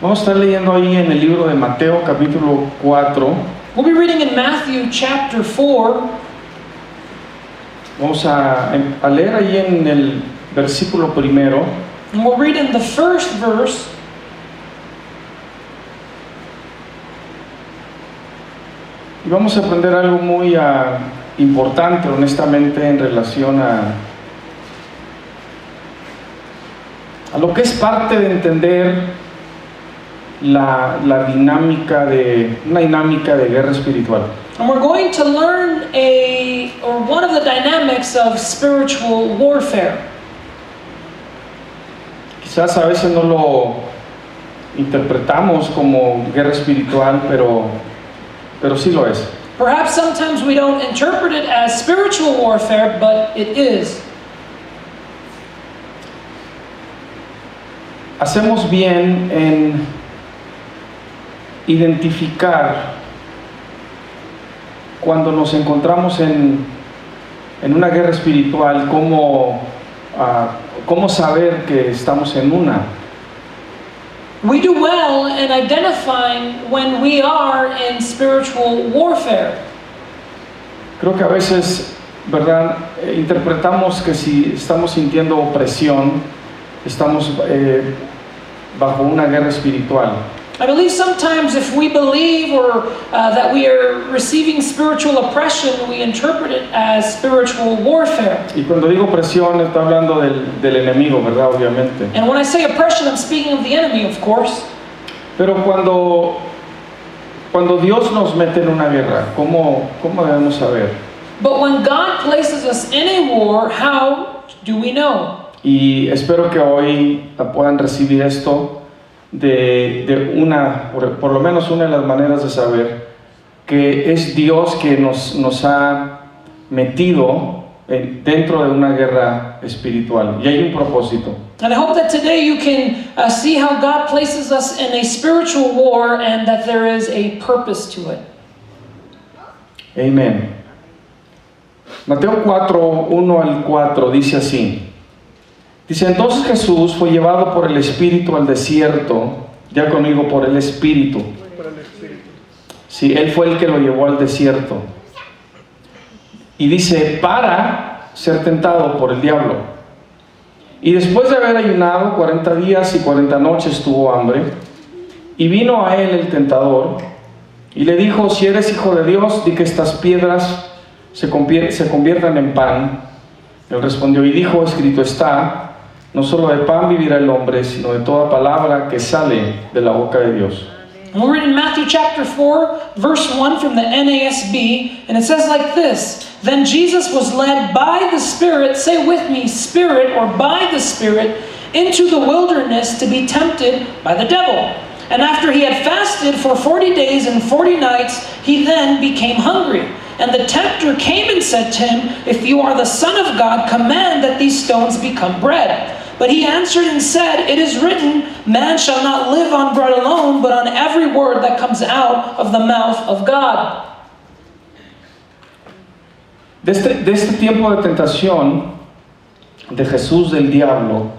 Vamos a estar leyendo ahí en el libro de Mateo capítulo 4. We'll be reading in Matthew chapter 4. Vamos a leer ahí en el versículo primero. And we'll read in the first verse. Y vamos a aprender algo muy importante, honestamente, en relación a lo que es parte de entender una dinámica de guerra espiritual. And we're going to learn one of the dynamics of spiritual warfare. Quizás a veces no lo interpretamos como guerra espiritual, pero sí lo es. Perhaps sometimes we don't interpret it as spiritual warfare, but it is. Hacemos bien en identificar cuando nos encontramos en una guerra espiritual, cómo saber que estamos en una. We do well in identifying when we are in spiritual warfare. Creo que a veces, ¿verdad? Interpretamos que si estamos sintiendo opresión, estamos bajo una guerra espiritual. I believe sometimes if we believe that we are receiving spiritual oppression, we interpret it as spiritual warfare. Y cuando digo opresión, estoy hablando del enemigo, ¿verdad? Obviamente. And when I say oppression, I'm speaking of the enemy, of course. Pero cuando Dios nos mete en una guerra, ¿cómo debemos saber? But when God places us in a war, how do we know? Y espero que hoy puedan recibir esto por lo menos una de las maneras de saber que es Dios que nos ha metido dentro de una guerra espiritual y hay un propósito. And I hope that today you can see how God places us in a spiritual war and that there is a purpose to it. Amén. Mateo 4, 1 al 4 dice así. Dice, entonces Jesús fue llevado por el Espíritu al desierto, ya conmigo, por el Espíritu. Sí, Él fue el que lo llevó al desierto. Y dice, para ser tentado por el diablo. Y después de haber ayunado 40 días y 40 noches tuvo hambre. Y vino a él el tentador y le dijo, si eres hijo de Dios, di que estas piedras se conviertan en pan. Él respondió y dijo, escrito está, no solo de pan vivirá el hombre, sino de toda palabra que sale de la boca de Dios. And we're in Matthew chapter 4, verse 1 from the NASB, and it says like this, then Jesus was led by the Spirit, say with me, Spirit, or by the Spirit, into the wilderness to be tempted by the devil. And after he had fasted for 40 days and 40 nights, he then became hungry. And the tempter came and said to him, if you are the Son of God, command that these stones become bread. But he answered and said, it is written, man shall not live on bread alone, but on every word that comes out of the mouth of God. De este tiempo de tentación de Jesús del diablo,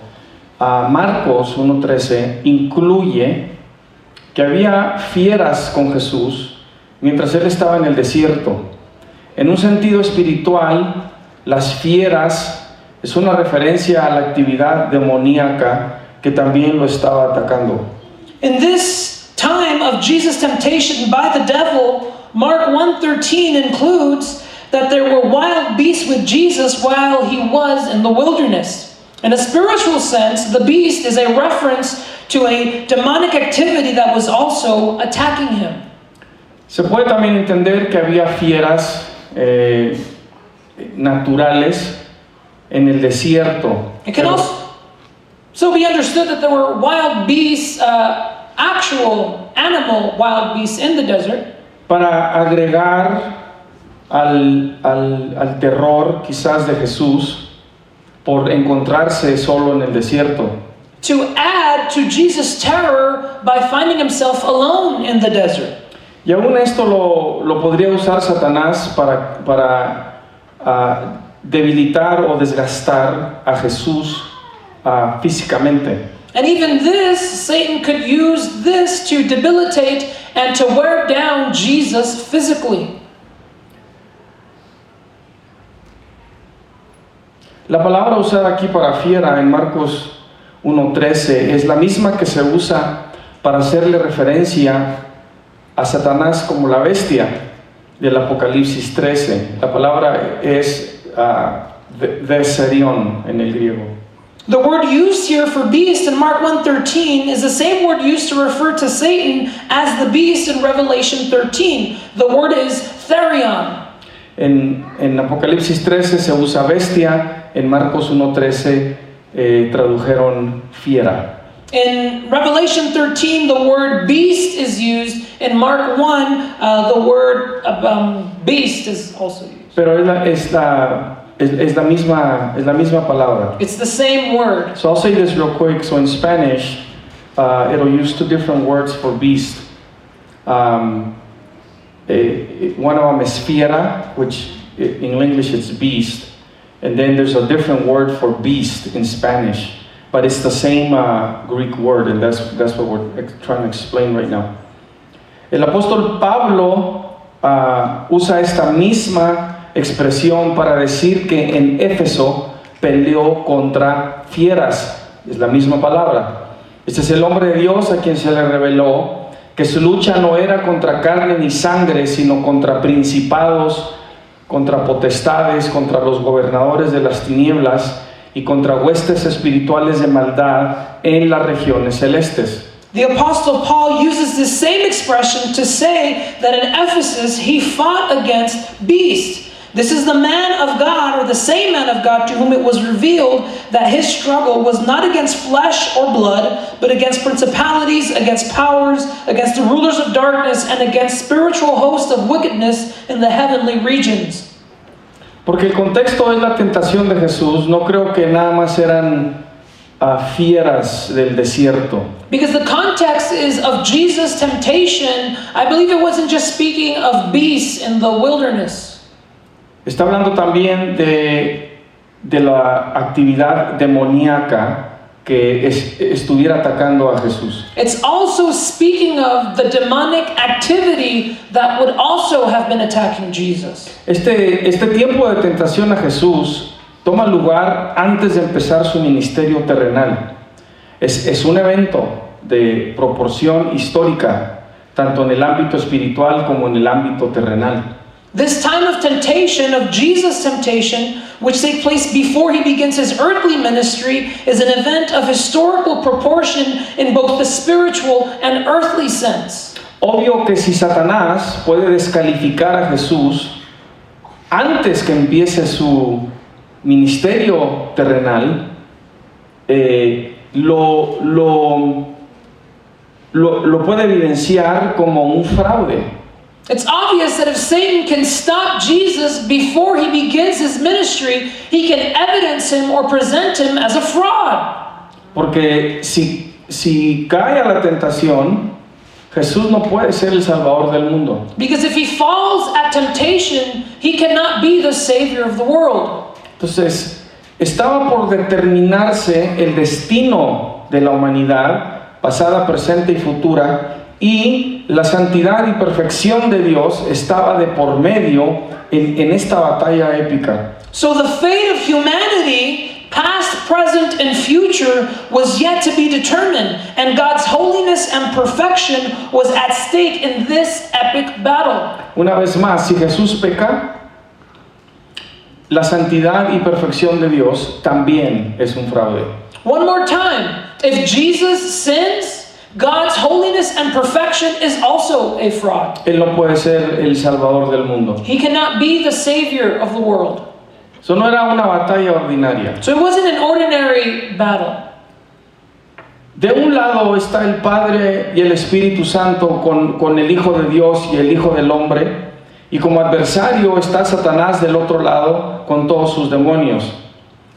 Marcos 1:13 incluye que había fieras con Jesús mientras él estaba en el desierto. En un sentido espiritual, las fieras es una referencia a la actividad demoníaca que también lo estaba atacando. In this time of Jesus' temptation by the devil, Mark 1:13 includes that there were wild beasts with Jesus while he was in the wilderness. In a spiritual sense, the beast is a reference to a demonic activity that was also attacking him. Se puede también entender que había fieras naturales en el desierto. It can also be understood that there were wild beasts, actual animal wild beasts in the desert. Para agregar al terror quizás de Jesús por encontrarse solo en el desierto. To add to Jesus' terror by finding himself alone in the desert. Y aún esto lo podría usar Satanás para debilitar o desgastar a Jesús físicamente. And even this, Satan could use this to debilitate and to wear down Jesus physically. La palabra usada aquí para fiera en Marcos 1:13 es la misma que se usa para hacerle referencia a Satanás como la bestia del Apocalipsis 13. La palabra es Veserion en el griego. The word used here for beast in Mark 1:13 is the same word used to refer to Satan as the beast in Revelation 13. The word is therion. En Apocalipsis 13 se usa bestia, en Marcos 1:13 tradujeron fiera. In Revelation 13, the word beast is used. In Mark 1, the word beast is also used. Pero es la misma palabra. It's the same word. So I'll say this real quick. So in Spanish, it'll use two different words for beast. One of them is fiera, which in English it's beast. And then there's a different word for beast in Spanish. But it's the same Greek word, and that's what we're trying to explain right now. El apóstol Pablo usa esta misma expresión para decir que en Éfeso peleó contra fieras. Es la misma palabra. Este es el hombre de Dios a quien se le reveló que su lucha no era contra carne ni sangre, sino contra principados, contra potestades, contra los gobernadores de las tinieblas y contra huestes espirituales de maldad en las regiones celestes. The Apostle Paul uses this same expression to say that in Ephesus he fought against beasts. This is the man of God, or the same man of God, to whom it was revealed that his struggle was not against flesh or blood, but against principalities, against powers, against the rulers of darkness, and against spiritual hosts of wickedness in the heavenly regions. Porque el contexto es la tentación de Jesús. No creo que nada más eran fieras del desierto. Because the context is of Jesus' temptation. I believe it wasn't just speaking of beasts in the wilderness. Está hablando también de la actividad demoníaca que estuviera atacando a Jesús. It's also speaking of the demonic activity that would also have been attacking Jesus. Este tiempo de tentación a Jesús toma lugar antes de empezar su ministerio terrenal. Es un evento de proporción histórica, tanto en el ámbito espiritual como en el ámbito terrenal. This time of temptation, of Jesus' temptation, which takes place before he begins his earthly ministry, is an event of historical proportion in both the spiritual and earthly sense. Obvio que si Satanás puede descalificar a Jesús antes que empiece su ministerio terrenal, lo puede evidenciar como un fraude. It's obvious that if Satan can stop Jesus before he begins his ministry, he can evidence him or present him as a fraud. Porque si cae a la tentación, Jesús no puede ser el Salvador del mundo. Because if he falls at temptation, he cannot be the Savior of the world. Entonces, estaba por determinarse el destino de la humanidad, pasada, presente y futura, y la santidad y perfección de Dios estaba de por medio en esta batalla épica. So the fate of humanity, past, present, and future, was yet to be determined, and God's holiness and perfection was at stake in this epic battle. Una vez más, si Jesús peca, la santidad y perfección de Dios también es un fraude. One more time, if Jesus sins, God's holiness and perfection is also a fraud. Él no puede ser el Salvador del mundo. He cannot be the Savior of the world. Eso no era una batalla ordinaria. So it wasn't an ordinary battle. De un lado está el Padre y el Espíritu Santo con el Hijo de Dios y el Hijo del Hombre, y como adversario está Satanás del otro lado con todos sus demonios.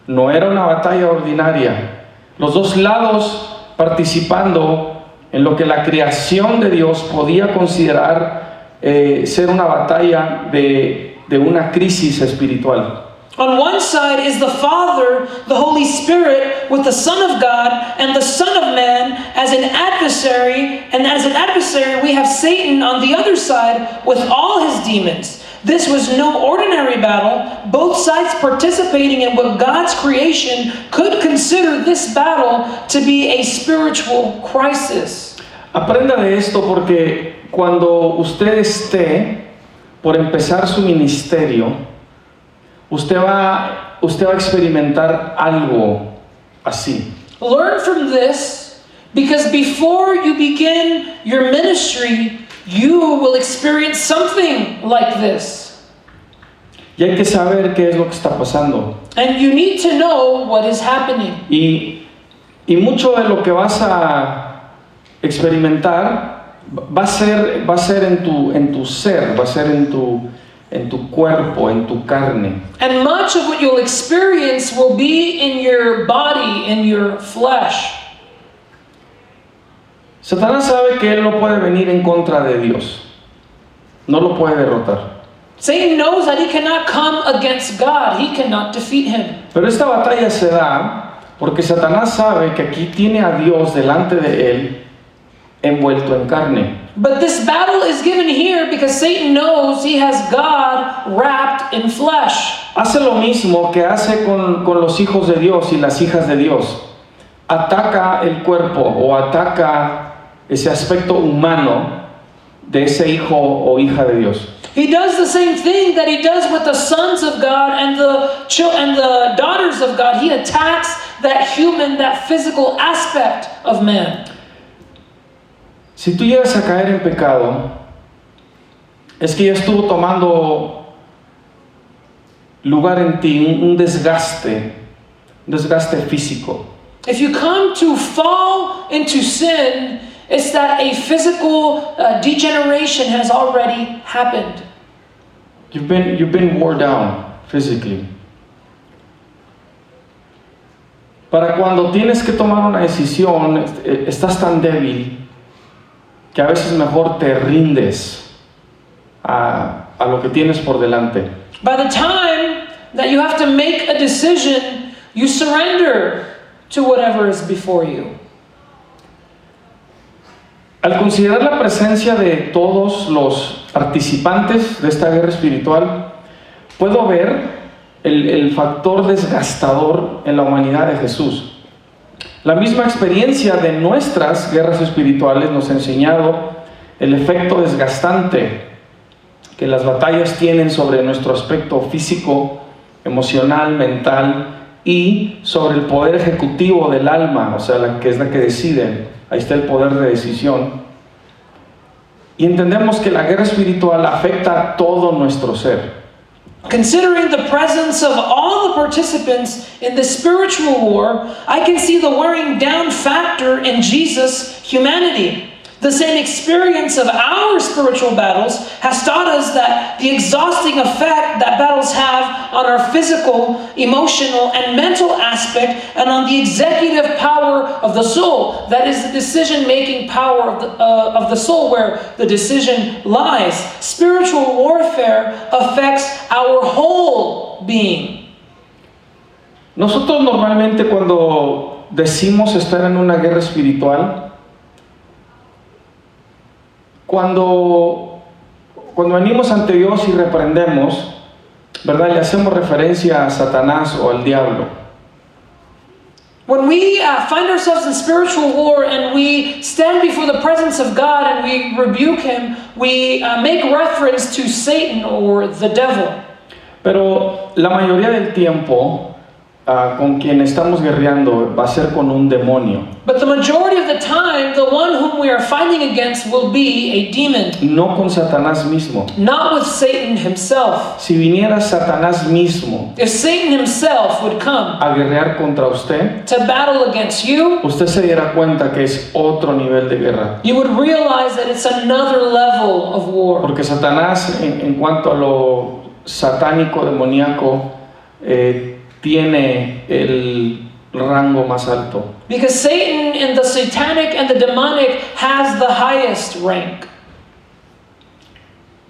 No era una batalla ordinaria. Los dos lados participando en lo que la creación de Dios podía considerar ser una batalla de una crisis espiritual. On one side is the Father, the Holy Spirit, with the Son of God and the Son of Man as an adversary, and as an adversary we have Satan on the other side with all his demons. This was no ordinary battle, both sides participating in what God's creation could consider this battle to be a spiritual crisis. Aprenda de esto porque cuando usted esté por empezar su ministerio, usted va a experimentar algo así. Learn from this, because before you begin your ministry, you will experience something like this. Y hay que saber qué es lo que está pasando. And you need to know what is happening. Y mucho de lo que vas a experimentar va a ser en tu ser, va a ser en tu cuerpo, en tu carne. And much of what you'll experience will be in your body, in your flesh. Satanás sabe que él no puede venir en contra de Dios. No lo puede derrotar. Satan knows that he cannot come against God. He cannot defeat him. Pero esta batalla se da porque Satanás sabe que aquí tiene a Dios delante de él envuelto en carne. But this battle is given here because Satan knows he has God wrapped in flesh. Hace lo mismo que hace con los hijos de Dios y las hijas de Dios. Ataca el cuerpo o ataca ese aspecto humano de ese hijo o hija de Dios. He does the same thing that he does with the sons of God and the daughters of God. He attacks that human, that physical aspect of man. Si tú llegas a caer en pecado, es que ya estuvo tomando lugar en ti un desgaste físico. If you come to fall into sin, it's that a physical degeneration has already happened. You've been worn down physically. Para cuando tienes que tomar una decisión, estás tan débil que a veces mejor te rindes a lo que tienes por delante. By the time that you have to make a decision, you surrender to whatever is before you. Al considerar la presencia de todos los participantes de esta guerra espiritual, puedo ver el factor desgastador en la humanidad de Jesús. La misma experiencia de nuestras guerras espirituales nos ha enseñado el efecto desgastante que las batallas tienen sobre nuestro aspecto físico, emocional, mental y sobre el poder ejecutivo del alma, o sea, que es la que decide. Ahí está el poder de decisión. Y entendemos que la guerra espiritual afecta a todo nuestro ser. Considering the presence of all the participants in the spiritual war, I can see the wearing down factor in Jesus' humanity. The same experience of our spiritual battles has taught us that the exhausting effect that battles have on our physical, emotional, and mental aspect, and on the executive power of the soul. That is the decision-making power of the soul, where the decision lies. Spiritual warfare affects our whole being. Nosotros normalmente cuando decimos estar en una guerra espiritual, Cuando venimos ante Dios y reprendemos, ¿verdad? Le hacemos referencia a Satanás o al diablo. When we find ourselves in spiritual war and we stand before the presence of God and we rebuke Him, we make reference to Satan or the devil. Pero la mayoría del tiempo con quien estamos guerreando va a ser con un demonio. But the majority of the time, the one whom we are fighting against will be a demon. No con Satanás mismo. Not with Satan himself. Si viniera Satanás mismo If Satan himself would come a guerrear contra usted, to battle against you, usted se diera cuenta que es otro nivel de guerra. you would realize that it's another level of war. Porque Satanás, en cuanto a lo satánico, demoníaco, tiene el rango más alto. Because Satan in the satanic and the demonic has the highest rank.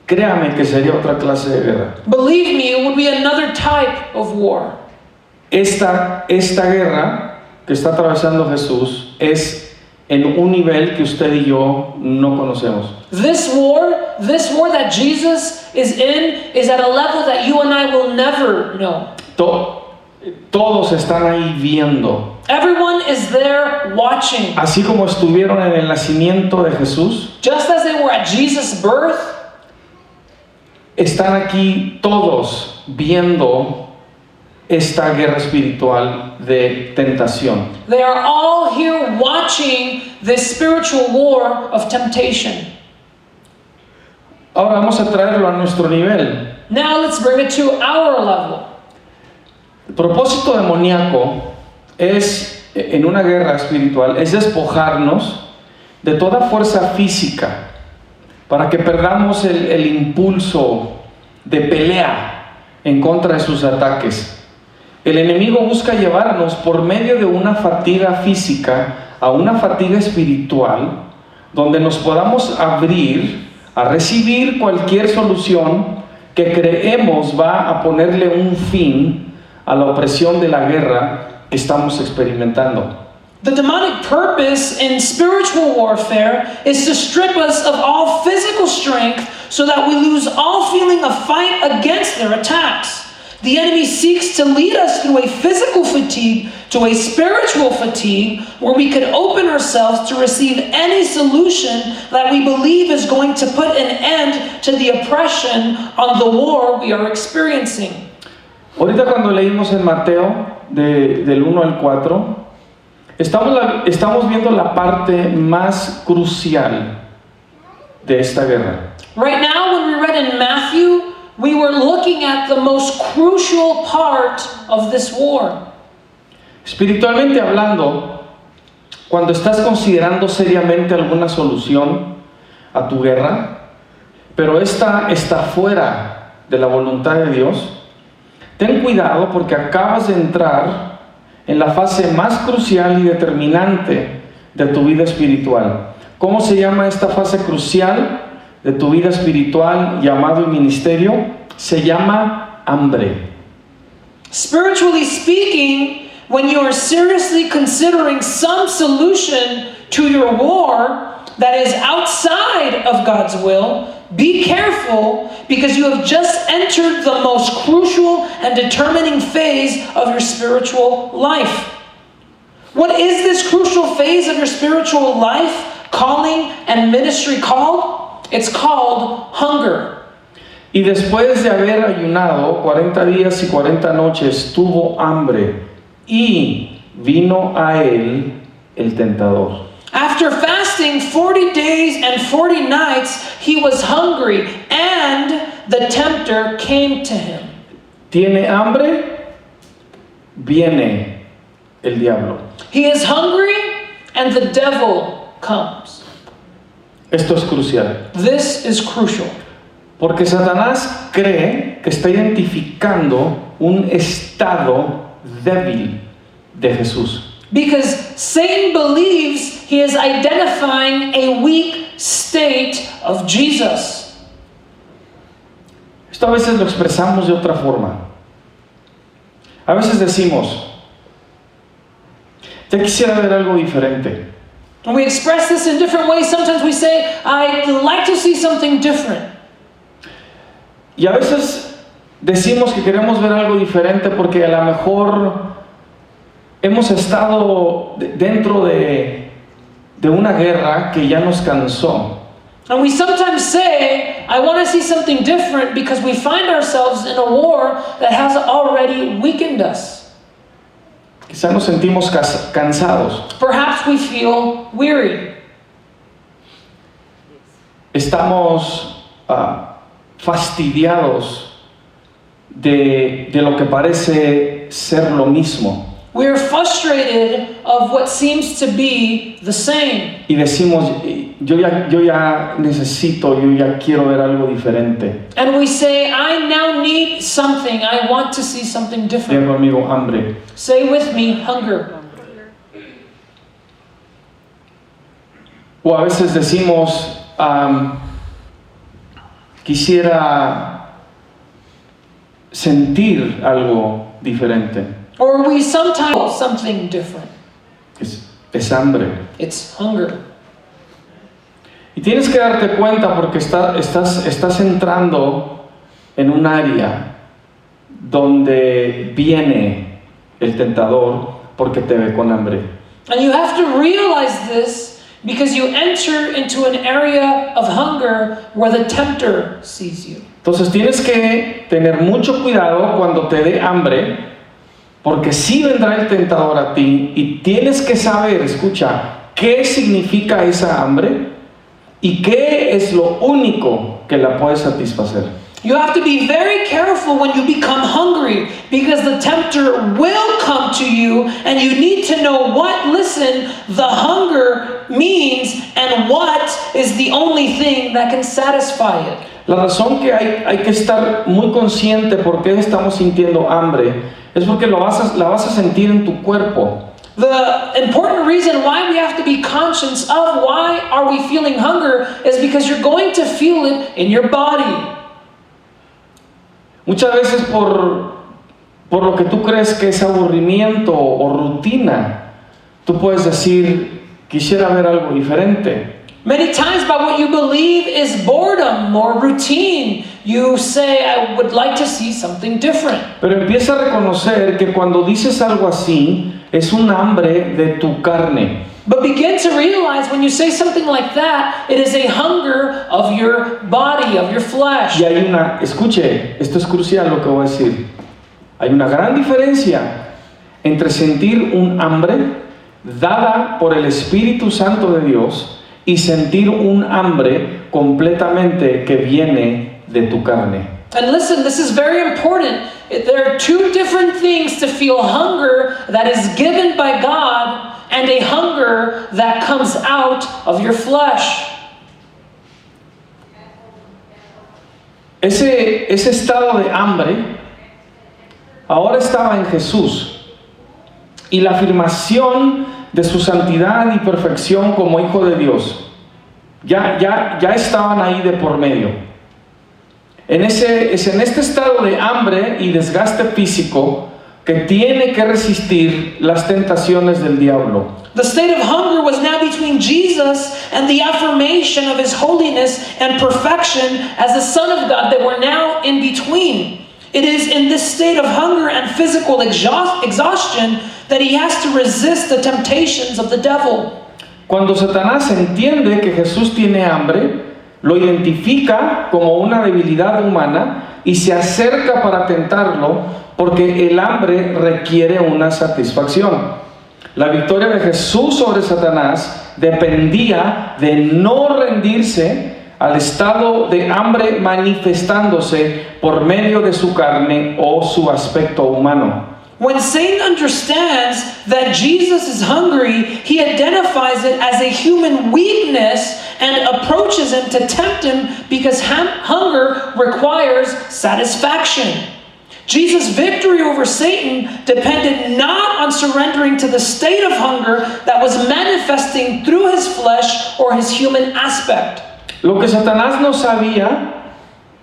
créame que sería otra clase de guerra. Believe me, it would be another type of war. Esta guerra que está atravesando Jesús es en un nivel que usted y yo no conocemos. This war that Jesus is in is at a level that you and I will never know. Todos están ahí viendo. Everyone is there watching. Así como estuvieron en el nacimiento de Jesús, Just as they were at Jesus' birth, están aquí todos viendo esta guerra espiritual de tentación. they are all here watching this spiritual war of temptation. Ahora vamos a traerlo a nuestro nivel. Now let's bring it to our level. El propósito demoníaco es, en una guerra espiritual, es despojarnos de toda fuerza física para que perdamos el impulso de pelea en contra de sus ataques. El enemigo busca llevarnos por medio de una fatiga física a una fatiga espiritual, donde nos podamos abrir a recibir cualquier solución que creemos va a ponerle un fin a la opresión de la guerra que estamos experimentando. The demonic purpose in spiritual warfare is to strip us of all physical strength so that we lose all feeling of fight against their attacks. The enemy seeks to lead us through a physical fatigue to a spiritual fatigue where we could open ourselves to receive any solution that we believe is going to put an end to the oppression on the war we are experiencing. Ahorita cuando leímos en Mateo del 1 al 4, estamos viendo la parte más crucial de esta guerra. Right now, when we read in Matthew, we were looking at the most crucial part of this war. Espiritualmente hablando, cuando estás considerando seriamente alguna solución a tu guerra, pero esta está fuera de la voluntad de Dios, ten cuidado porque acabas de entrar en la fase más crucial y determinante de tu vida espiritual. ¿Cómo se llama esta fase crucial de tu vida espiritual, llamado y ministerio? Se llama hambre. Spiritually speaking, when you are seriously considering some solution to your war that is outside of God's will, be careful because you have just entered the most crucial and determining phase of your spiritual life. What is this crucial phase of your spiritual life, calling and ministry called? It's called hunger. Y después de haber ayunado 40 días y 40 noches, tuvo hambre y vino a él el tentador. After fasting 40 days and 40 nights, he was hungry, and the tempter came to him. Tiene hambre, viene el diablo. He is hungry, and the devil comes. Esto es crucial. This is crucial. Porque Satanás cree que está identificando un estado débil de Jesús. Because Satan believes he is identifying a weak state of Jesus. Esto a veces lo expresamos de otra forma. A veces decimos, ya quisiera ver algo diferente. And we express this in different ways. Sometimes we say, I'd like to see something different. Y a veces decimos que queremos ver algo diferente porque a lo mejor hemos estado dentro de una guerra que ya nos cansó. And we sometimes say, I want to see something different because we find ourselves in a war that has already weakened us. Quizá nos sentimos cansados. Perhaps we feel weary. Estamos fastidiados de lo que parece ser lo mismo. We are frustrated of what seems to be the same. Y decimos, yo ya necesito, yo ya quiero ver algo diferente. And we say, I now need something. I want to see something Diga different. conmigo, hambre. Say with me, hunger. O a veces decimos, quisiera sentir algo diferente. Or we sometimes something different. Es hambre. It's hunger. Y tienes que darte cuenta porque estás entrando en un área donde viene el tentador porque te ve con hambre. And you have to realize this because you enter into an area of hunger where the tempter sees you. Entonces tienes que tener mucho cuidado cuando te dé hambre, porque sí vendrá el tentador a ti y tienes que saber, escucha, qué significa esa hambre y qué es lo único que la puede satisfacer. You have to be very careful when you become hungry because the tempter will come to you and you need to know what, listen, the hunger means and what is the only thing that can satisfy it. La razón que hay que estar muy consciente por qué estamos sintiendo hambre es porque la vas a sentir en tu cuerpo. The important reason why we have to be conscious of why are we feeling hunger is because you're going to feel it in your body. Muchas veces por lo que tú crees que es aburrimiento o rutina, tú puedes decir, quisiera ver algo diferente. Many times by what you believe is boredom or routine, you say, I would like to see something different. Pero empieza a reconocer que cuando dices algo así, es un hambre de tu carne. But begin to realize when you say something like that, it is a hunger of your body, of your flesh. Y hay escuche, esto es crucial lo que voy a decir. Hay una gran diferencia entre sentir un hambre dada por el Espíritu Santo de Dios y sentir un hambre completamente que viene de tu carne. And listen, this is very important. There are two different things to feel hunger that is given by God and a hunger that comes out of your flesh. Ese estado de hambre ahora estaba en Jesús y la afirmación de su santidad y perfección como Hijo de Dios ya estaban ahí de por medio. Es en este estado de hambre y desgaste físico que tiene que resistir las tentaciones del diablo. The state of hunger was now between Jesus and the affirmation of his holiness and perfection as the Son of God that were now in between. It is in this state of hunger and physical exhaustion that he has to resist the temptations of the devil. Cuando Satanás entiende que Jesús tiene hambre, lo identifica como una debilidad humana y se acerca para tentarlo porque el hambre requiere una satisfacción. La victoria de Jesús sobre Satanás dependía de no rendirse al estado de hambre manifestándose por medio de su carne o su aspecto humano. When Satan understands that Jesus is hungry, he identifies it as a human weakness and approaches him to tempt him because hunger requires satisfaction. Jesus' victory over Satan depended not on surrendering to the state of hunger that was manifesting through his flesh or his human aspect. Lo que Satanás no sabía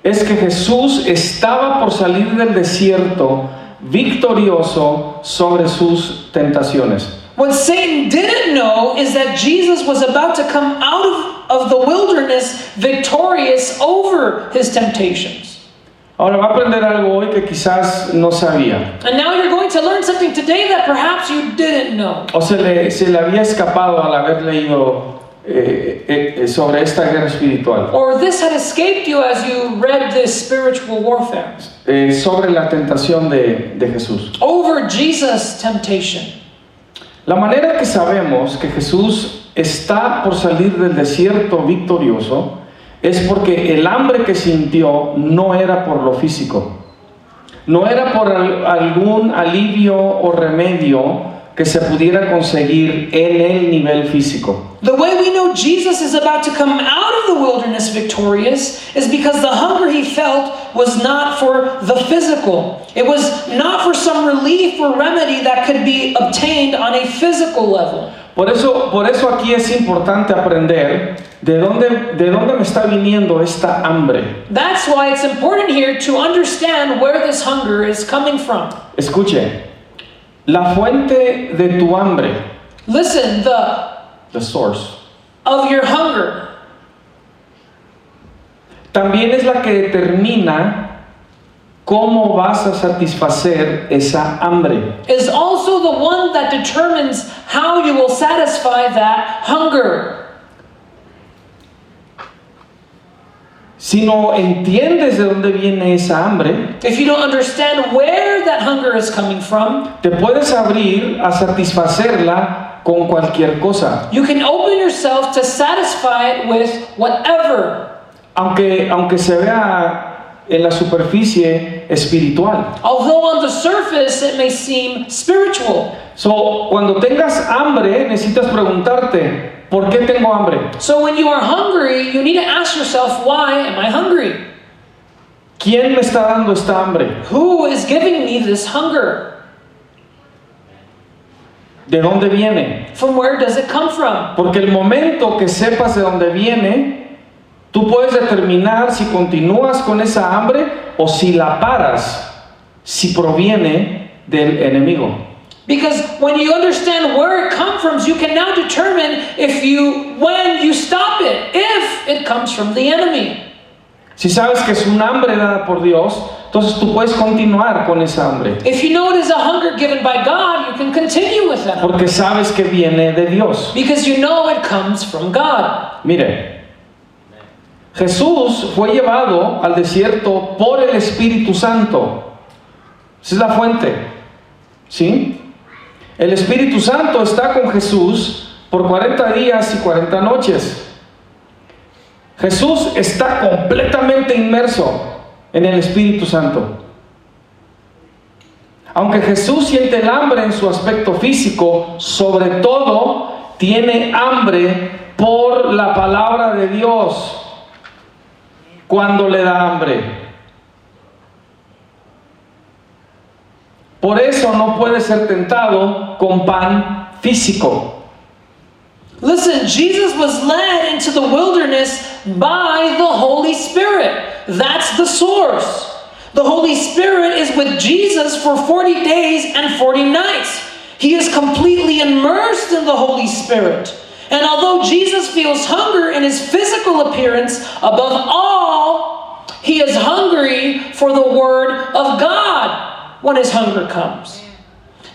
es que Jesús estaba por salir del desierto victorioso sobre sus tentaciones. What Satan didn't know is that Jesus was about to come out of the wilderness victorious over his temptations. Ahora va a aprender algo hoy que quizás no sabía. And now you're going to learn something today that perhaps you didn't know. O se le había escapado al haber leído sobre esta guerra espiritual. Or this had escaped you as you read this spiritual warfare. Sobre la tentación de Jesús. Over Jesus' temptation. La manera que sabemos que Jesús está por salir del desierto victorioso es porque el hambre que sintió no era por lo físico, no era por algún alivio o remedio que se pudiera conseguir en el nivel físico. The way we know Jesus is about to come out of the wilderness victorious is because the hunger he felt was not for the physical. It was not for some relief or remedy that could be obtained on a physical level. Por eso aquí es importante aprender de dónde me está viniendo esta hambre. That's why it's important here to understand where this hunger is coming from. Escuche, la fuente de tu hambre, Listen, the source, of your hunger también es la que determina cómo vas a satisfacer esa hambre. is also the one that determines how you will satisfy that hunger. Si no entiendes de dónde viene esa hambre, If you don't understand where that hunger is coming from, te puedes abrir a satisfacerla con cualquier cosa. you can open yourself to satisfy it with whatever. Aunque se vea en la superficie espiritual. Although on the surface it may seem spiritual. So, cuando tengas hambre, necesitas preguntarte, ¿por qué tengo hambre? So when you are hungry, you need to ask yourself, why am I hungry? ¿Quién me está dando esta hambre? Who is giving me this hunger? ¿De dónde viene? From where does it come from? Porque el momento que sepas de dónde viene, tú puedes determinar si continúas con esa hambre o si la paras, si proviene del enemigo. Because when you understand where it comes from, you can now determine when you stop it, if it comes from the enemy. Si sabes que es un hambre dada por Dios, entonces tú puedes continuar con esa hambre. If you know it is a hunger given by God, you can continue with that. Porque sabes que viene de Dios. Because you know it comes from God. Mire, Jesús fue llevado al desierto por el Espíritu Santo. Esa es la fuente. ¿Sí? El Espíritu Santo está con Jesús por 40 días y 40 noches. Jesús está completamente inmerso en el Espíritu Santo. Aunque Jesús siente el hambre en su aspecto físico, sobre todo tiene hambre por la palabra de Dios. Cuando le da hambre. Por eso no puede ser tentado con pan físico. Listen, Jesus was led into the wilderness by the Holy Spirit. That's the source. The Holy Spirit is with Jesus for 40 days and 40 nights. He is completely immersed in the Holy Spirit. And although Jesus feels hunger in his physical appearance, above all, he is hungry for the Word of God when his hunger comes.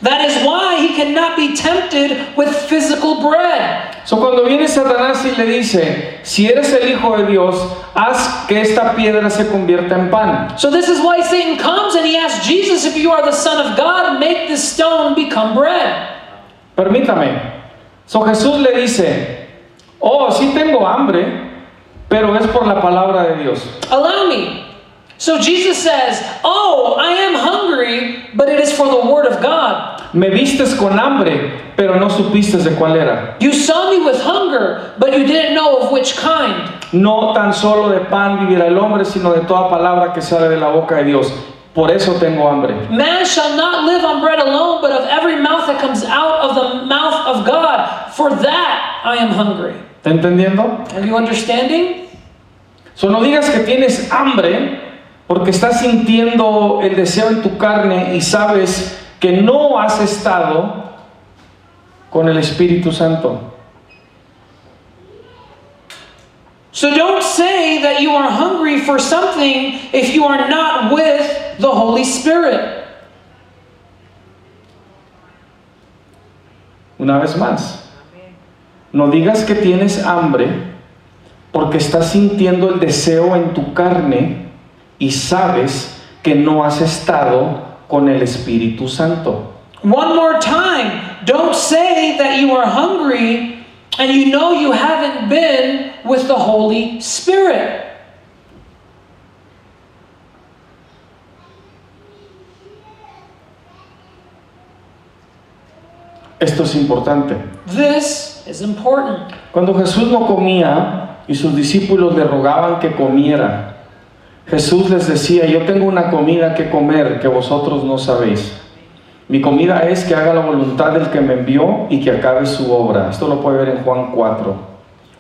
That is why he cannot be tempted with physical bread. So, cuando viene Satanás y le dice, si eres el Hijo de Dios, haz que esta piedra se convierta en pan. So this is why Satan comes and he asks Jesus, if you are the Son of God, make this stone become bread. Permítame. So, Jesús le dice, oh, sí tengo hambre, pero es por la palabra de Dios. Allow me. So Jesus says, oh, I am hungry, but it is for the Word of God. Me vistes con hambre, pero no supiste de cuál era. You saw me with hunger, but you didn't know of which kind. No tan solo de pan vivirá el hombre, sino de toda palabra que sale de la boca de Dios. Por eso tengo hambre. Man shall not live on bread alone, but of every mouth that comes out of the mouth of God. For that I am hungry. ¿Está entendiendo? Are you understanding? So, no digas que tienes hambre porque estás sintiendo el deseo en tu carne y sabes que no has estado con el Espíritu Santo. So don't say that you are hungry for something if you are not with the Holy Spirit. Una vez más, no digas que tienes hambre porque estás sintiendo el deseo en tu carne y sabes que no has estado con el Espíritu Santo. One more time, don't say that you are hungry and you know you haven't been with the Holy Spirit. Esto es importante. This is important. Cuando Jesús no comía y sus discípulos le rogaban que comiera, Jesús les decía, yo tengo una comida que comer que vosotros no sabéis. Mi comida es que haga la voluntad del que me envió y que acabe su obra. Esto lo puede ver en Juan 4.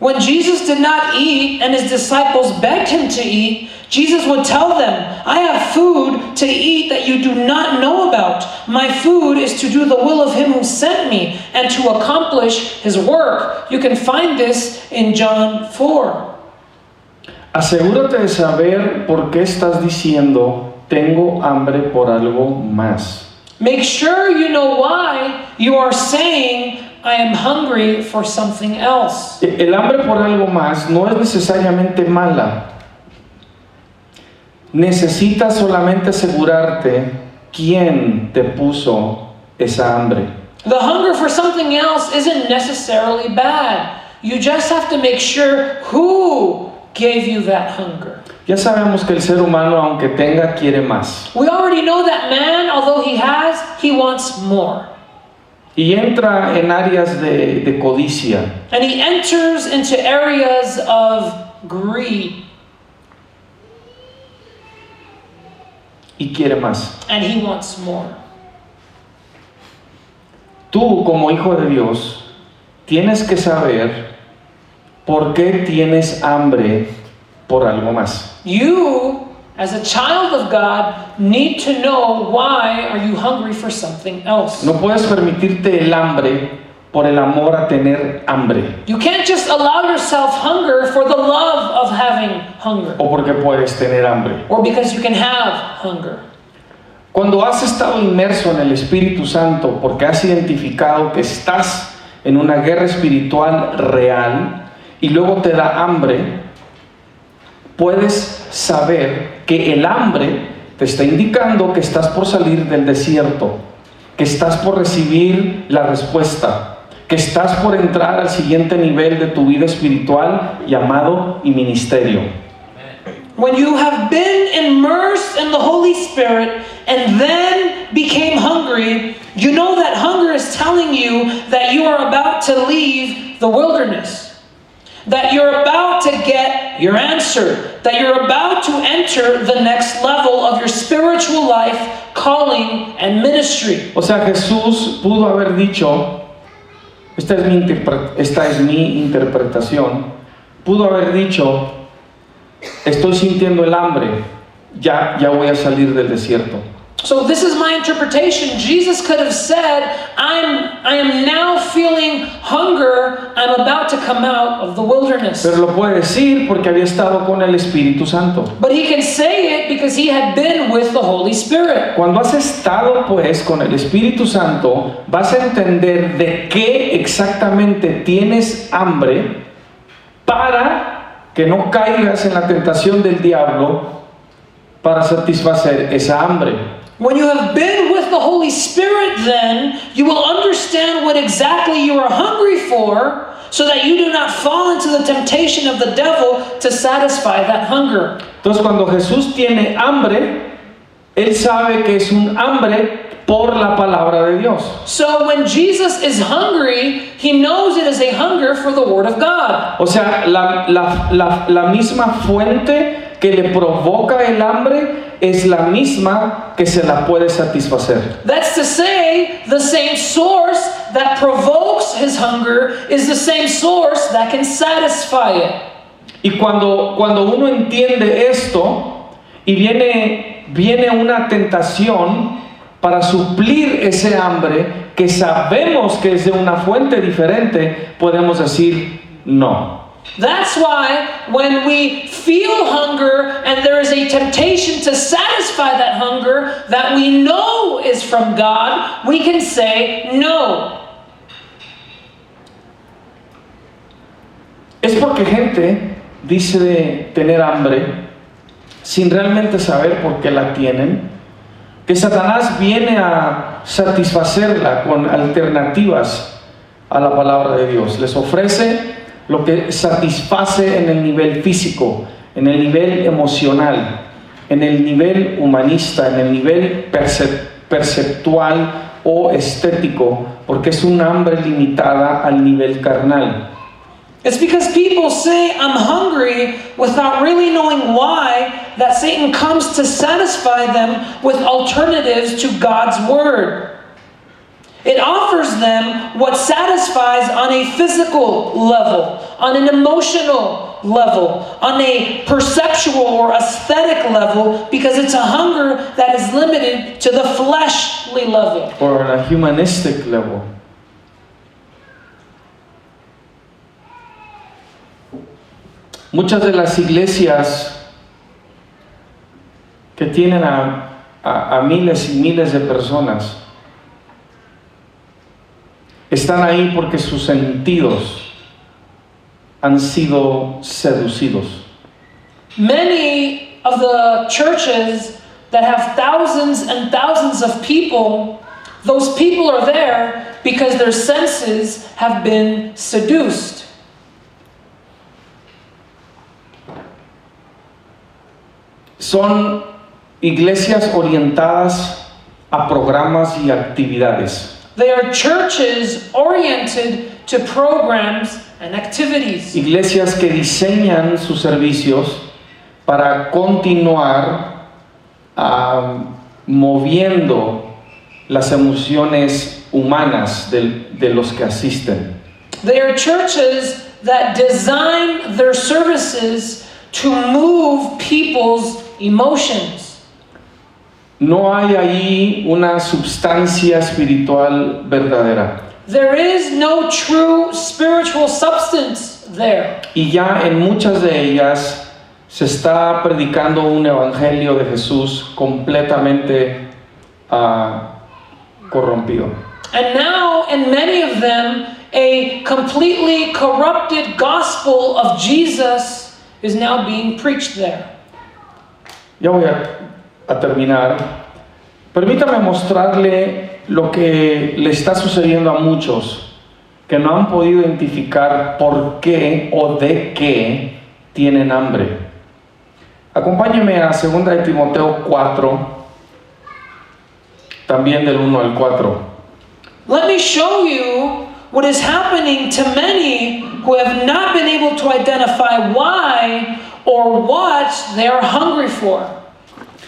When Jesus did not eat and his disciples begged him to eat, Jesus would tell them, I have food to eat that you do not know about. My food is to do the will of him who sent me and to accomplish his work. You can find this in John 4. Asegúrate de saber por qué estás diciendo, tengo hambre por algo más. Make sure you know why you are saying, I am hungry for something else. El hambre por algo más no es necesariamente mala. Necesitas solamente asegurarte quién te puso esa hambre. The hunger for something else isn't necessarily bad. You just have to make sure who gave you that hunger. Ya sabemos que el ser humano, aunque tenga, quiere más. We already know that man, although he has, he wants more. Y entra en áreas de codicia. And he enters into areas of greed. Y quiere más. And he wants more. Tú, como hijo de Dios, tienes que saber por qué tienes hambre por algo más. You, as a child of God, need to know why are you hungry for something else. No puedes permitirte el hambre por el amor a tener hambre. You can't just allow yourself hunger for the love of having hunger. O porque puedes tener hambre. Or because you can have hunger. Cuando has estado inmerso en el Espíritu Santo porque has identificado que estás en una guerra espiritual real y luego te da hambre, puedes saber que el hambre te está indicando que estás por salir del desierto, que estás por recibir la respuesta, que estás por entrar al siguiente nivel de tu vida espiritual, llamado y ministerio. When you have been immersed in the Holy Spirit and then became hungry, you know that hunger is telling you that you are about to leave the wilderness, that you're about to get your answer, that you're about to enter the next level of your spiritual life, calling, and ministry. O sea, Jesús pudo haber dicho, esta es mi interpretación, pudo haber dicho, estoy sintiendo el hambre, ya voy a salir del desierto. So this is my interpretation. Jesus could have said, I am now feeling hunger. I'm about to come out of the wilderness. Pero lo puede decir porque había estado con el Espíritu Santo. But he can say it because he had been with the Holy Spirit. Cuando has estado pues con el Espíritu Santo, vas a entender de qué exactamente tienes hambre para que no caigas en la tentación del diablo para satisfacer esa hambre. When you have been with the Holy Spirit, then you will understand what exactly you are hungry for, so that you do not fall into the temptation of the devil to satisfy that hunger. Entonces, cuando Jesús tiene hambre, él sabe que es un hambre por la palabra de Dios. So when Jesus is hungry, he knows it is a hunger for the Word of God. O sea, la misma fuente que le provoca el hambre es la misma que se la puede satisfacer. That's to say, the same source that provokes his hunger is the same source that can satisfy it. Y cuando uno entiende esto y viene una tentación para suplir ese hambre que sabemos que es de una fuente diferente, podemos decir no. That's why when we feel hunger and there is a temptation to satisfy that hunger that we know is from God, we can say no. Es porque gente dice tener hambre sin realmente saber por qué la tienen, que Satanás viene a satisfacerla con alternativas a la palabra de Dios. Les ofrece lo que satisface en el nivel físico, en el nivel emocional, en el nivel humanista, en el nivel perceptual o estético, porque es un hambre limitada al nivel carnal. It's because people say, I'm hungry, without really knowing why, that Satan comes to satisfy them with alternatives to God's Word. It offers them what satisfies on a physical level, on an emotional level, on a perceptual or aesthetic level, because it's a hunger that is limited to the fleshly level. Or on a humanistic level. Muchas de las iglesias que tienen a miles y miles de personas están ahí porque sus sentidos han sido seducidos. Many of the churches that have thousands and thousands of people, those people are there because their senses have been seduced. Son iglesias orientadas a programas y actividades. They are churches oriented to programs and activities. Iglesias que diseñan sus servicios para continuar moviendo las emociones humanas de los que asisten. They are churches that design their services to move people's emotions. No hay ahí una substancia espiritual verdadera. There is no true spiritual substance there. Y ya en muchas de ellas se está predicando un evangelio de Jesús completamente corrompido. And now, in many of them, a completely corrupted gospel of Jesus is now being preached there. Ya voy a terminar. Permítame mostrarle lo que le está sucediendo a muchos que no han podido identificar por qué o de qué tienen hambre. Acompáñeme a 2 de Timoteo 4, también del 1 al 4. Let me show you what is happening to many who have not been able to identify why or what they are hungry for.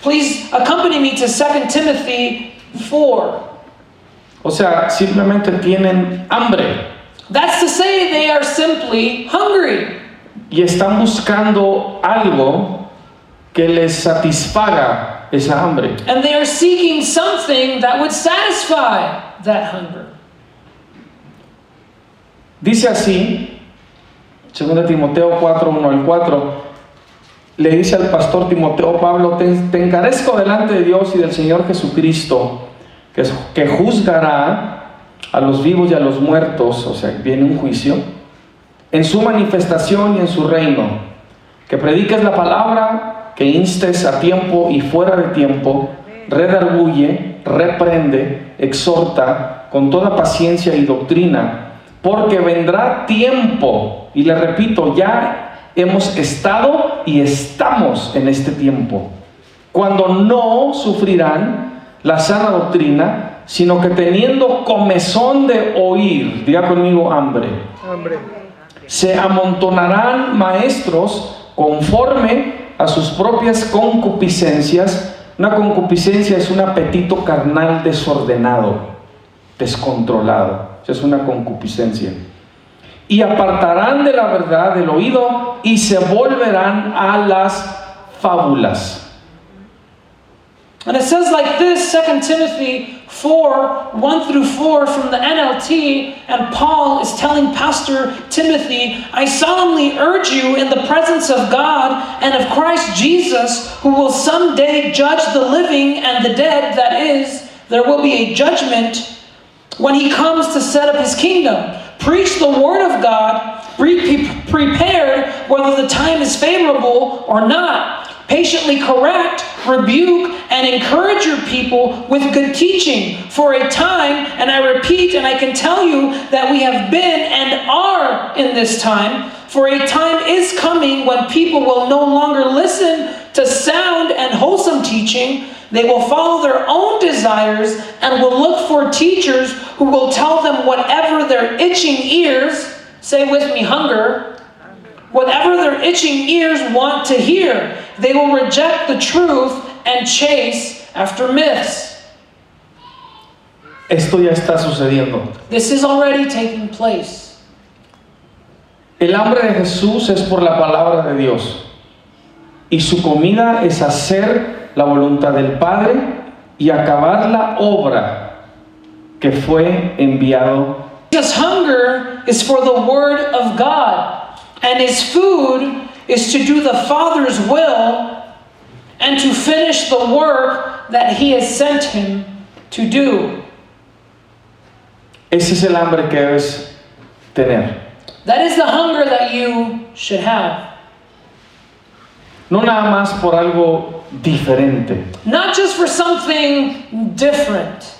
Please accompany me to 2 Timothy 4. O sea, simplemente tienen hambre That's to say they are simply hungry. y están buscando algo que les satisfaga esa hambre. And they are seeking something that would satisfy that hunger. Dice así, 2 Timoteo 4, 1 al 4, le dice al pastor Timoteo Pablo: te encarezco delante de Dios y del Señor Jesucristo, que juzgará a los vivos y a los muertos, o sea, viene un juicio, en su manifestación y en su reino, que prediques la palabra, que instes a tiempo y fuera de tiempo, redarguye, reprende, exhorta con toda paciencia y doctrina, porque vendrá tiempo, y le repito, ya hemos estado y estamos en este tiempo, cuando no sufrirán la sana doctrina, sino que teniendo comezón de oír, diga conmigo hambre, se amontonarán maestros conforme a sus propias concupiscencias. Una concupiscencia es un apetito carnal desordenado, descontrolado. Esa es una concupiscencia. Y apartarán de la verdad del oído y se volverán a las fábulas. And it says like this, 2 Timothy 4, 1 through 4 from the NLT, and Paul is telling Pastor Timothy, I solemnly urge you in the presence of God and of Christ Jesus, who will someday judge the living and the dead, that is, there will be a judgment when he comes to set up his kingdom. Preach the word of God, be prepared whether the time is favorable or not. Patiently correct, rebuke, and encourage your people with good teaching. For a time, and I repeat, and I can tell you that we have been and are in this time, for a time is coming when people will no longer listen to sound and wholesome teaching. They will follow their own desires and will look for teachers who will tell them whatever their itching ears, say with me, hunger, whatever their itching ears want to hear. They will reject the truth and chase after myths. esto ya está sucediendo. This is already taking place. El hambre de Jesús es por la palabra de Dios. Y su comida es hacer la voluntad del Padre y acabar la obra que fue enviado. Jesus' hunger is for the Word of God, and his food is to do the Father's will and to finish the work that he has sent him to do. Ese es el hambre que debes tener. That is the hunger that you should have. No nada más por algo diferente. Not just for something different.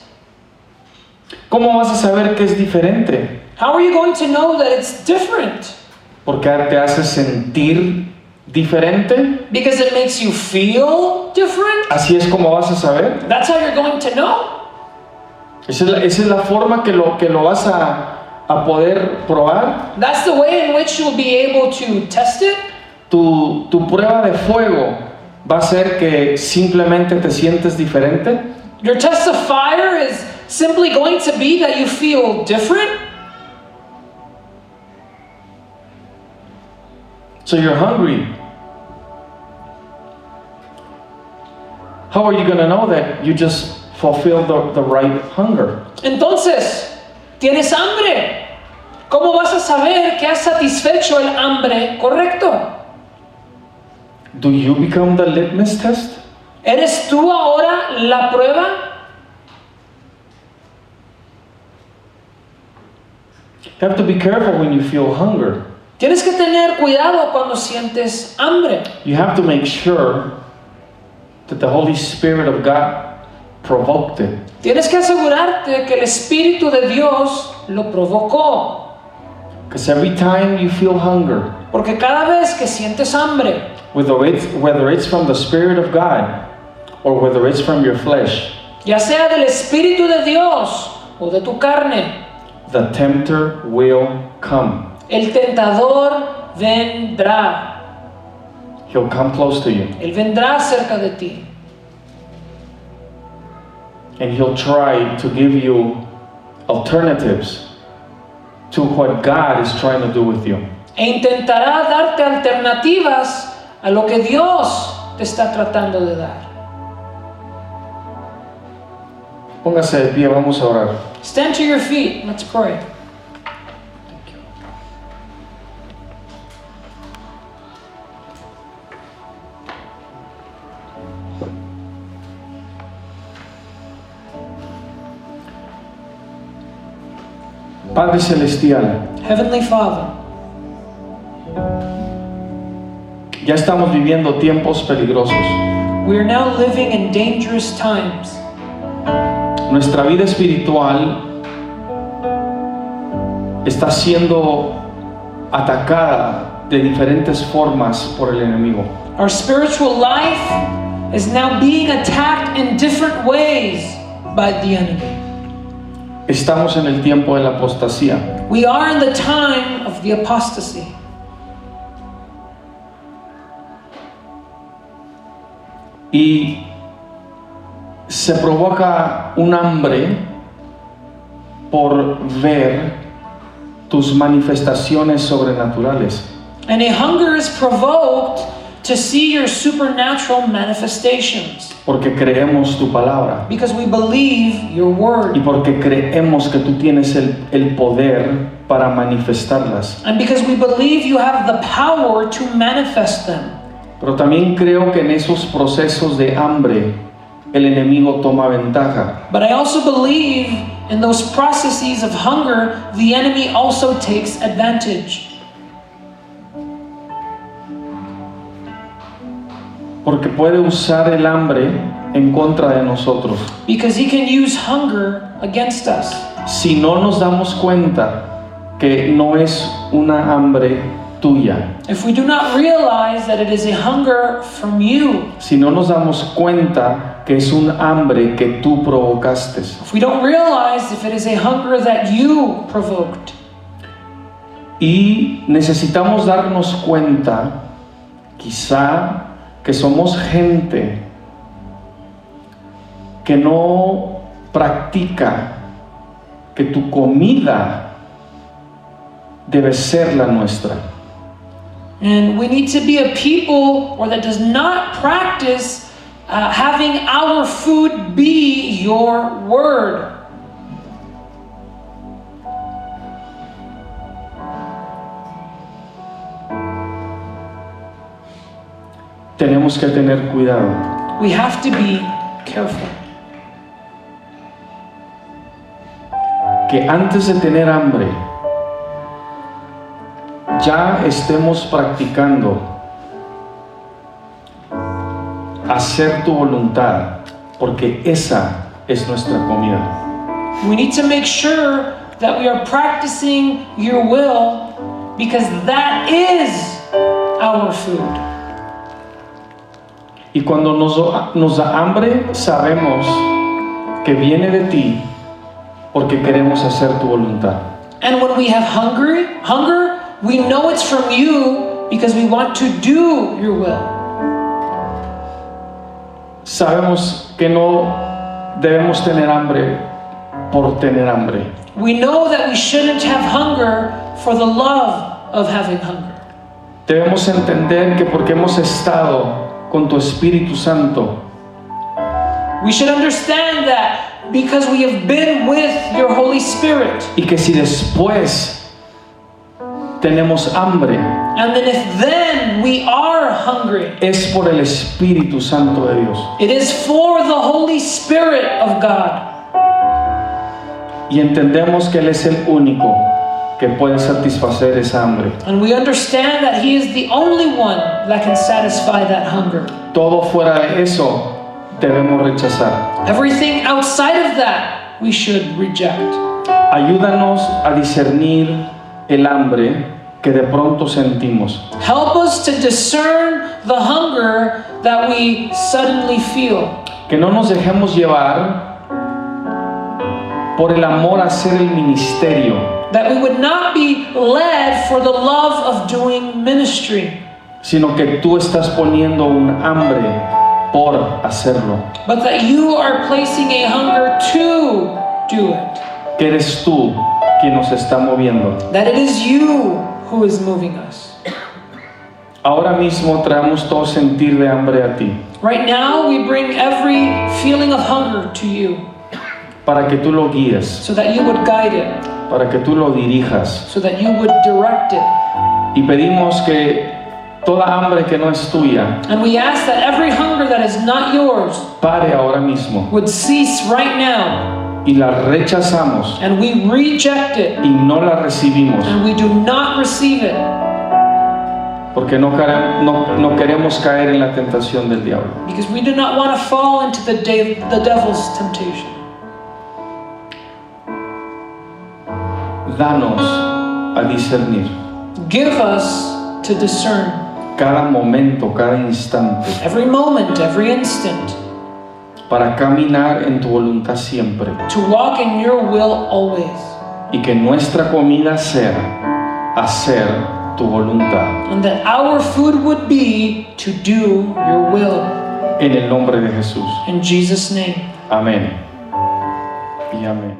¿Cómo vas a saber que es diferente? How are you going to know that it's different? Porque te hace sentir diferente. Because it makes you feel different? Así es como vas a saber. That's how you're going to know? Esa es la forma que lo vas a poder probar. That's the way in which you'll be able to test it? Tu prueba de fuego va a ser que simplemente te sientes diferente. Your test of fire is simply going to be that you feel different? So you're hungry. How are you going to know that you just fulfilled the right hunger? Entonces, ¿tienes hambre? ¿Cómo vas a saber que has satisfecho el hambre correcto? Do you become the litmus test? ¿Eres tú ahora la prueba? You have to be careful when you feel hunger. Tienes que tener cuidado cuando sientes hambre. You have to make sure that the Holy Spirit of God provoked it. Tienes que asegurarte que el Espíritu de Dios lo provocó. Because every time you feel hunger, Porque cada vez que sientes hambre, whether it's from the Spirit of God or whether it's from your flesh, ya sea del Espíritu de Dios o de tu carne, the tempter will come. el tentador vendrá. He'll come close to you. Él vendrá cerca de ti. And he'll try to give you alternatives to what God is trying to do with you. E intentará darte alternativas a lo que Dios te está tratando de dar. Póngase de pie, vamos a orar. Stand to your feet. Let's pray. Padre Celestial, Heavenly Father, ya estamos viviendo tiempos peligrosos. we are now living in dangerous times. Nuestra vida espiritual está siendo atacada de diferentes formas por el enemigo. Our spiritual life is now being attacked in different ways by the enemy. Estamos en el tiempo de la apostasía. We are in the time of the apostasy. Y se provoca un hambre por ver tus manifestaciones sobrenaturales. And a hunger is provoked to see your supernatural manifestations. Porque creemos tu palabra. Because we believe your word. Y porque creemos que tú tienes el poder para manifestarlas. And because we believe you have the power to manifest them. Pero también creo que en esos procesos de hambre el enemigo toma ventaja. But I also believe in those processes of hunger, the enemy also takes advantage. Porque puede usar el hambre en contra de nosotros. Because he can use hunger against us. Si no nos damos cuenta que no es una hambre tuya. If we do not realize that it is a hunger from you. Si no nos damos cuenta que es un hambre que tú provocaste. If we don't realize if it is a hunger that you provoked. Y necesitamos darnos cuenta, quizá, que somos gente que no practica que tu comida debe ser la nuestra. And we need to be a people or that does not practice having our food be your word. Tenemos que tener cuidado. We have to be careful. Que antes de tener hambre, ya estemos practicando hacer tu voluntad, porque esa es nuestra comida. We need to make sure that we are practicing your will because that is our food. Y cuando nos da hambre, sabemos que viene de ti porque queremos hacer tu voluntad. And when we have hunger, we know it's from you because we want to do your will. Sabemos que no debemos tener hambre por tener hambre. We know that we shouldn't have hunger for the love of having hunger. Debemos entender que porque hemos estado con tu Espíritu Santo, We should understand that because we have been with your Holy Spirit. y que si después tenemos hambre, And then if then we are hungry, es por el Espíritu Santo de Dios. it is for the Holy Spirit of God. Y entendemos que Él es el único que puede satisfacer esa hambre. And we understand that He is the only one that can satisfy that hunger. Todo fuera de eso debemos rechazar. Everything outside of that we should reject. Ayúdanos a discernir el hambre que de pronto sentimos. Help us to discern the hunger that we suddenly feel. Que no nos dejemos llevar por el amor a hacer el ministerio, That we would not be led for the love of doing ministry, sino que tú estás poniendo un hambre por hacerlo. but that you are placing a hunger to do it. Que eres tú quien nos está moviendo. That it is you who is moving us. Ahora mismo traemos todo sentir de hambre a ti, Right now, we bring every feeling of hunger to you para que tú lo guíes, so that you would guide it, para que tú lo dirijas. so that you would direct it. Y pedimos que toda hambre que no es tuya And we ask that every hunger that is not yours pare ahora mismo, would cease right now, y la rechazamos and we reject it, y no la recibimos, and we do not receive it, porque no queremos caer en la tentación del diablo. because we do not want to fall into the devil's temptation. Danos a discernir Give us to discern cada momento, cada instante, every moment, every instant, para caminar en tu voluntad siempre, to walk in your will always, y que nuestra comida sea hacer tu voluntad. and that our food would be to do your will. En el nombre de Jesús. In Jesus' name. Amén y amén.